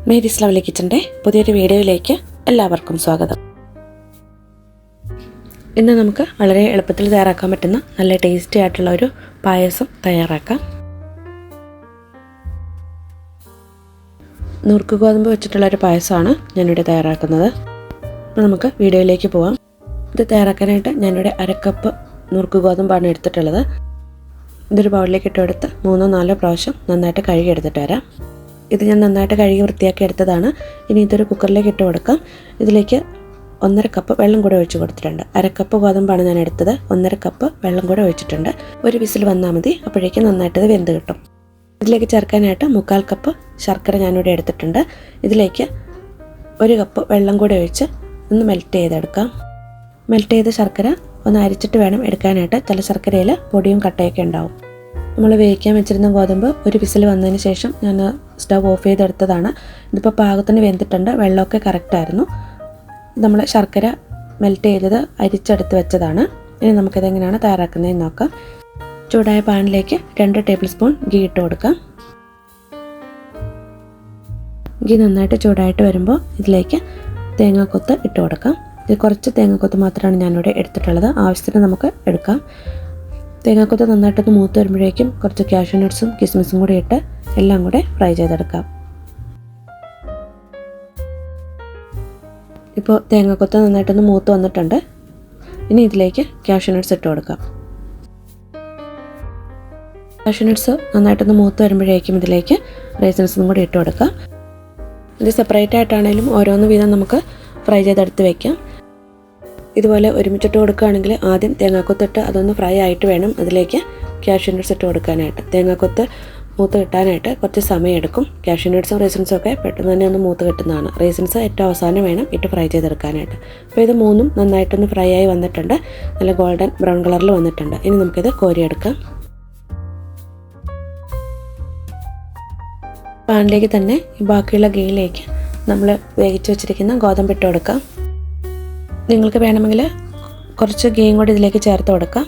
Mary's lovely കിച്ചൻ്റെ പുതിയൊരു വീഡിയോയിലേക്ക് എല്ലാവർക്കും സ്വാഗതം. ഇന്ന് നമുക്ക് വളരെ എളുപ്പത്തിൽ തയ്യാറാക്കാൻ പറ്റുന്ന നല്ല ടേസ്റ്റി ആയിട്ടുള്ള ഒരു പായസം തയ്യാറാക്കാം. നുറുക്ക് ഗോതമ്പ് വെച്ചിട്ടുള്ളൊരു പായസമാണ് ഞാനിവിടെ തയ്യാറാക്കുന്നത്. അപ്പോൾ നമുക്ക് വീഡിയോയിലേക്ക് പോവാം. ഇത് തയ്യാറാക്കാനായിട്ട് ഞാനിവിടെ അരക്കപ്പ് നുറുക്ക് ഗോതമ്പാണ് എടുത്തിട്ടുള്ളത്. ഇതൊരു ബൗളിലേക്ക് ഇട്ടെടുത്ത് 3-4 പ്രാവശ്യം നന്നായിട്ട് കഴുകി എടുത്തിട്ട് വരാം. ഇത് ഞാൻ നന്നായിട്ട് കഴുകി വൃത്തിയാക്കി എടുത്തതാണ്. ഇനി ഇതൊരു കുക്കറിലേക്ക് ഇട്ട് കൊടുക്കാം. ഇതിലേക്ക് 1.5 കപ്പ് വെള്ളം കൂടെ ഒഴിച്ച് കൊടുത്തിട്ടുണ്ട്. അരക്കപ്പ് ഗോതമ്പാണ് ഞാൻ എടുത്തത്. 1.5 കപ്പ് വെള്ളം കൂടെ ഒഴിച്ചിട്ടുണ്ട്. ഒരു വിസിൽ വന്നാൽ മതി, അപ്പോഴേക്കും നന്നായിട്ട് ഇത് വെന്ത് കിട്ടും. ഇതിലേക്ക് ചേർക്കാനായിട്ട് 3/4 കപ്പ് ശർക്കര ഞാനിവിടെ എടുത്തിട്ടുണ്ട്. ഇതിലേക്ക് 1 കപ്പ് വെള്ളം കൂടെ ഒഴിച്ച് ഒന്ന് മെൽറ്റ് ചെയ്തെടുക്കാം. മെൽറ്റ് ചെയ്ത ശർക്കര ഒന്ന് അരിച്ചിട്ട് വേണം എടുക്കാനായിട്ട്. ചില ശർക്കരയിൽ പൊടിയും കട്ടയൊക്കെ ഉണ്ടാവും. നമ്മൾ വേവിക്കാൻ വെച്ചിരുന്ന ഗോതമ്പ് ഒരു വിസിൽ വന്നതിന് ശേഷം ഞാൻ സ്റ്റവ് ഓഫ് ചെയ്തെടുത്തതാണ്. ഇതിപ്പോൾ പാകത്തിന് വെന്തിട്ടുണ്ട്. വെള്ളമൊക്കെ കറക്റ്റായിരുന്നു. നമ്മൾ ശർക്കര മെൽറ്റ് ചെയ്തത് അരിച്ചെടുത്ത് വെച്ചതാണ്. ഇനി നമുക്കിതെങ്ങനെയാണ് തയ്യാറാക്കുന്നതെന്ന് നോക്കാം. ചൂടായ പാനിലേക്ക് 2 ടേബിൾ സ്പൂൺ ഗീ ഇട്ട് കൊടുക്കാം. ഗീ നന്നായിട്ട് ചൂടായിട്ട് വരുമ്പോൾ ഇതിലേക്ക് തേങ്ങാക്കൊത്ത് ഇട്ട് കൊടുക്കാം. ഇത് കുറച്ച് തേങ്ങാക്കൊത്ത് മാത്രമാണ് ഞാനിവിടെ എടുത്തിട്ടുള്ളത്. ആവശ്യത്തിന് നമുക്ക് എടുക്കാം. തേങ്ങാക്കൊത്ത് നന്നായിട്ടൊന്ന് മൂത്ത് വരുമ്പോഴേക്കും കുറച്ച് കാഷ്യൂ നട്ട്സും കിസ്മിസും കൂടി ഇട്ട് എല്ലാം കൂടെ ഫ്രൈ ചെയ്തെടുക്കാം. ഇപ്പോൾ തേങ്ങാക്കൊത്ത് നന്നായിട്ടൊന്ന് മൂത്ത് വന്നിട്ടുണ്ട്. ഇനി ഇതിലേക്ക് കാഷ്യൂ നട്ട്സ് ഇട്ട് കൊടുക്കാം. കാഷ്യൂ നട്ട്സ് നന്നായിട്ടൊന്ന് മൂത്ത് വരുമ്പോഴേക്കും ഇതിലേക്ക് റൈസിൻസും കൂടി ഇട്ട് കൊടുക്കാം. ഇത് സെപ്പറേറ്റ് ആയിട്ടാണെങ്കിലും ഓരോന്ന് വീതം നമുക്ക് ഫ്രൈ ചെയ്തെടുത്ത് വയ്ക്കാം. ഇതുപോലെ ഒരുമിച്ചിട്ട് കൊടുക്കുകയാണെങ്കിൽ ആദ്യം തേങ്ങാക്കൊത്തിട്ട് അതൊന്ന് ഫ്രൈ ആയിട്ട് വേണം അതിലേക്ക് കാഷ്യൂ നട്ട്സ് ഇട്ട് കൊടുക്കാനായിട്ട്. തേങ്ങാക്കൊത്ത് മൂത്ത് കിട്ടാനായിട്ട് കുറച്ച് സമയമെടുക്കും. കാഷ്യൂ നട്ട്സും റൈസിൻസും ഒക്കെ പെട്ടെന്ന് തന്നെ ഒന്ന് മൂത്ത് കിട്ടുന്നതാണ്. റൈസിൻസ് ഏറ്റവും അവസാനം വേണം ഇട്ട് ഫ്രൈ ചെയ്തെടുക്കാനായിട്ട്. അപ്പോൾ ഇത് മൂന്നും നന്നായിട്ടൊന്ന് ഫ്രൈ ആയി വന്നിട്ടുണ്ട്. നല്ല ഗോൾഡൻ ബ്രൗൺ കളറിൽ വന്നിട്ടുണ്ട്. ഇനി നമുക്കിത് കോരിയെടുക്കാം. പാനിലേക്ക് തന്നെ ബാക്കിയുള്ള ഗീയിലേക്ക് നമ്മൾ വേവിച്ച് വെച്ചിരിക്കുന്ന ഗോതമ്പ് ഇട്ട് കൊടുക്കാം. നിങ്ങൾക്ക് വേണമെങ്കിൽ കുറച്ച് ഗീയും കൂടി ഇതിലേക്ക് ചേർത്ത് കൊടുക്കാം.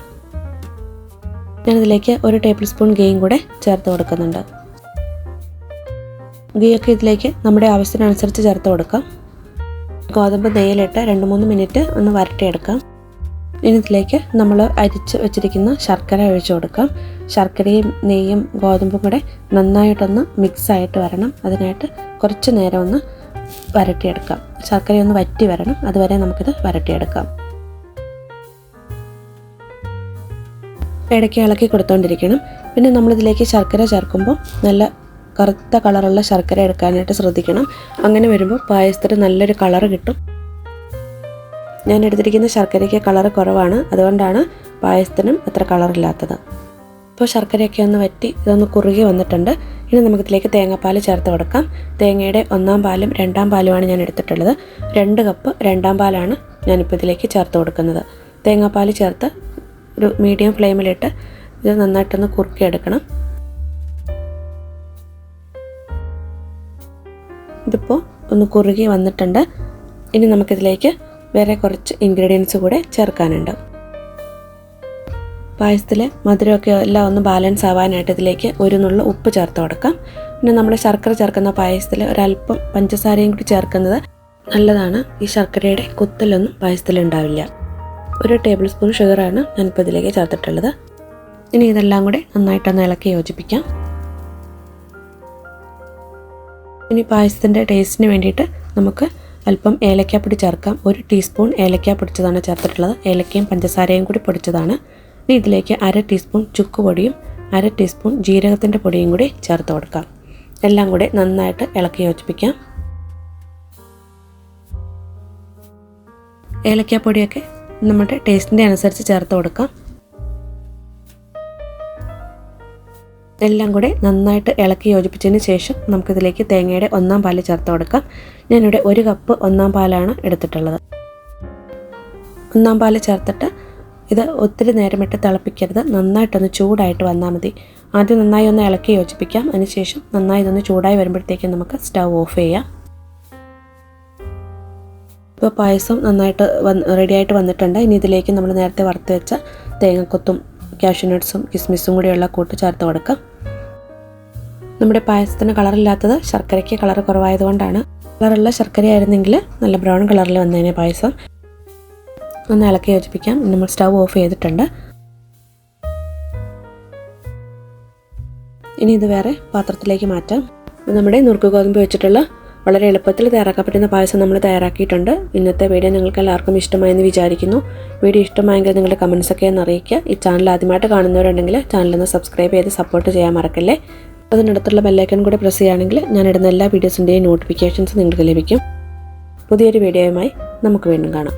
ഞാനിതിലേക്ക് 1 ടേബിൾ സ്പൂൺ ഗീയും കൂടെ ചേർത്ത് കൊടുക്കുന്നുണ്ട്. ഗീയൊക്കെ ഇതിലേക്ക് നമ്മുടെ ആവശ്യത്തിനനുസരിച്ച് ചേർത്ത് കൊടുക്കാം. ഗോതമ്പ് നെയ്യിലിട്ട് 2-3 മിനിറ്റ് ഒന്ന് വരട്ടിയെടുക്കാം. ഇനി ഇതിലേക്ക് നമ്മൾ അരിച്ച് വെച്ചിരിക്കുന്ന ശർക്കര ഒഴിച്ചു കൊടുക്കാം. ശർക്കരയും നെയ്യും ഗോതമ്പും കൂടെ നന്നായിട്ടൊന്ന് മിക്സായിട്ട് വരണം. അതിനായിട്ട് കുറച്ച് നേരം ഒന്ന് വരട്ടിയെടുക്കാം. ശർക്കരയൊന്ന് വറ്റി വരണം. അതുവരെ നമുക്കിത് വരട്ടിയെടുക്കാം. ഇടയ്ക്ക് ഇളക്കി കൊടുത്തുകൊണ്ടിരിക്കണം. പിന്നെ നമ്മളിതിലേക്ക് ശർക്കര ചേർക്കുമ്പോൾ നല്ല കറുത്ത കളറുള്ള ശർക്കര എടുക്കാനായിട്ട് ശ്രദ്ധിക്കണം. അങ്ങനെ വരുമ്പോൾ പായസത്തിന് നല്ലൊരു കളറ് കിട്ടും. ഞാൻ എടുത്തിരിക്കുന്ന ശർക്കരയ്ക്ക് കളറ് കുറവാണ്. അതുകൊണ്ടാണ് പായസത്തിനും അത്ര കളറില്ലാത്തത്. ഇപ്പോൾ ശർക്കരയൊക്കെ ഒന്ന് വറ്റി ഇതൊന്ന് കുറുകി വന്നിട്ടുണ്ട്. ഇനി നമുക്കിതിലേക്ക് തേങ്ങാപ്പാൽ ചേർത്ത് കൊടുക്കാം. തേങ്ങയുടെ 1-ാം പാലും 2-ാം പാലുമാണ് ഞാൻ എടുത്തിട്ടുള്ളത്. 2 കപ്പ് 2-ാം പാലാണ് ഞാനിപ്പോൾ ഇതിലേക്ക് ചേർത്ത് കൊടുക്കുന്നത്. തേങ്ങാപ്പാൽ ചേർത്ത് ഒരു മീഡിയം ഫ്ലെയിമിലിട്ട് ഇത് നന്നായിട്ടൊന്ന് കുറുക്കിയെടുക്കണം. ഇതിപ്പോൾ ഒന്ന് കുറുകി വന്നിട്ടുണ്ട്. ഇനി നമുക്കിതിലേക്ക് വേറെ കുറച്ച് ഇൻഗ്രീഡിയൻസ് കൂടെ ചേർക്കാനുണ്ട്. പായസത്തിൽ മധുരമൊക്കെ എല്ലാം ഒന്ന് ബാലൻസ് ആവാനായിട്ട് ഇതിലേക്ക് 1 നുള്ള് ഉപ്പ് ചേർത്ത് കൊടുക്കാം. പിന്നെ നമ്മൾ ശർക്കര ചേർക്കുന്ന പായസത്തിൽ ഒരല്പം പഞ്ചസാരയും കൂടി ചേർക്കുന്നത് നല്ലതാണ്. ഈ ശർക്കരയുടെ കുത്തലൊന്നും പായസത്തിൽ ഉണ്ടാവില്ല. 1 ടേബിൾ സ്പൂൺ ഷുഗറാണ് ഞാനിപ്പോൾ ഇതിലേക്ക് ചേർത്തിട്ടുള്ളത്. ഇനി ഇതെല്ലാം കൂടെ നന്നായിട്ടൊന്ന് ഇളക്കി യോജിപ്പിക്കാം. ഇനി പായസത്തിൻ്റെ ടേസ്റ്റിന് വേണ്ടിയിട്ട് നമുക്ക് അല്പം ഏലക്കാപ്പൊടി ചേർക്കാം. 1 ടീസ്പൂൺ ഏലക്ക പൊടിച്ചതാണ് ചേർത്തിട്ടുള്ളത്. ഏലക്കയും പഞ്ചസാരയും കൂടി പൊടിച്ചതാണ്. ഇനി ഇതിലേക്ക് 1/2 ടീസ്പൂൺ ചുക്ക് പൊടിയും 1/2 ടീസ്പൂൺ ജീരകത്തിൻ്റെ പൊടിയും കൂടി ചേർത്ത് കൊടുക്കാം. എല്ലാം കൂടി നന്നായിട്ട് ഇളക്കി യോജിപ്പിക്കാം. ഏലക്കാപ്പൊടിയൊക്കെ നമ്മുടെ ടേസ്റ്റിൻ്റെ അനുസരിച്ച് ചേർത്ത് കൊടുക്കാം. എല്ലാം കൂടെ നന്നായിട്ട് ഇളക്കി യോജിപ്പിച്ചതിന് ശേഷം നമുക്കിതിലേക്ക് തേങ്ങയുടെ 1-ാം പാല് ചേർത്ത് കൊടുക്കാം. ഞാനിവിടെ 1 കപ്പ് 1-ാം പാലാണ് എടുത്തിട്ടുള്ളത്. 1-ാം പാല് ചേർത്തിട്ട് ഇത് ഒത്തിരി നേരമിട്ട് തിളപ്പിക്കരുത്. നന്നായിട്ടൊന്ന് ചൂടായിട്ട് വന്നാൽ മതി. ആദ്യം നന്നായി ഒന്ന് ഇളക്കി യോജിപ്പിക്കാം. അതിനുശേഷം നന്നായി ഇതൊന്ന് ചൂടായി വരുമ്പോഴത്തേക്കും നമുക്ക് സ്റ്റവ് ഓഫ് ചെയ്യാം. ഇപ്പോൾ പായസം നന്നായിട്ട് റെഡിയായിട്ട് വന്നിട്ടുണ്ട്. ഇനി ഇതിലേക്ക് നമ്മൾ നേരത്തെ വറുത്ത് വെച്ച തേങ്ങക്കൊത്തും കാഷ്യൂ നട്ട്സും കിസ്മിസും കൂടിയുള്ള കൂട്ട് ചേർത്ത് കൊടുക്കാം. നമ്മുടെ പായസത്തിന് കളറില്ലാത്തത് ശർക്കരയ്ക്ക് കളർ കുറവായതുകൊണ്ടാണ്. കളറുള്ള ശർക്കരയായിരുന്നെങ്കിൽ നല്ല ബ്രൗൺ കളറിൽ വന്നതിനെ പായസം. ഒന്ന് ഇളക്കി യോജിപ്പിക്കാം. നമ്മൾ സ്റ്റൗ ഓഫ് ചെയ്തിട്ടുണ്ട്. ഇനി ഇത് വേറെ പാത്രത്തിലേക്ക് മാറ്റാം. നമ്മുടെ നുറുക്ക് ഗോതമ്പ് വെച്ചിട്ടുള്ള വളരെ എളുപ്പത്തിൽ തയ്യാറാക്കാൻ പറ്റുന്ന പായസം നമ്മൾ തയ്യാറാക്കിയിട്ടുണ്ട്. ഇന്നത്തെ വീഡിയോ നിങ്ങൾക്ക് എല്ലാവർക്കും ഇഷ്ടമായെന്ന് വിചാരിക്കുന്നു. വീഡിയോ ഇഷ്ടമായെങ്കിൽ നിങ്ങളുടെ കമൻസൊക്കെ ഒന്ന് അറിയിക്കുക. ഈ ചാനൽ ആദ്യമായിട്ട് കാണുന്നവരുണ്ടെങ്കിൽ ചാനലൊന്ന് സബ്സ്ക്രൈബ് ചെയ്ത് സപ്പോർട്ട് ചെയ്യാൻ മറക്കല്ലേ. അതിനടുത്തുള്ള ബെല്ലൈക്കൺ കൂടെ പ്രസ് ചെയ്യുകയാണെങ്കിൽ ഞാനിടുന്ന എല്ലാ വീഡിയോസിൻ്റെയും നോട്ടിഫിക്കേഷൻസ് നിങ്ങൾക്ക് ലഭിക്കും. പുതിയൊരു വീഡിയോയുമായി നമുക്ക് വീണ്ടും കാണാം.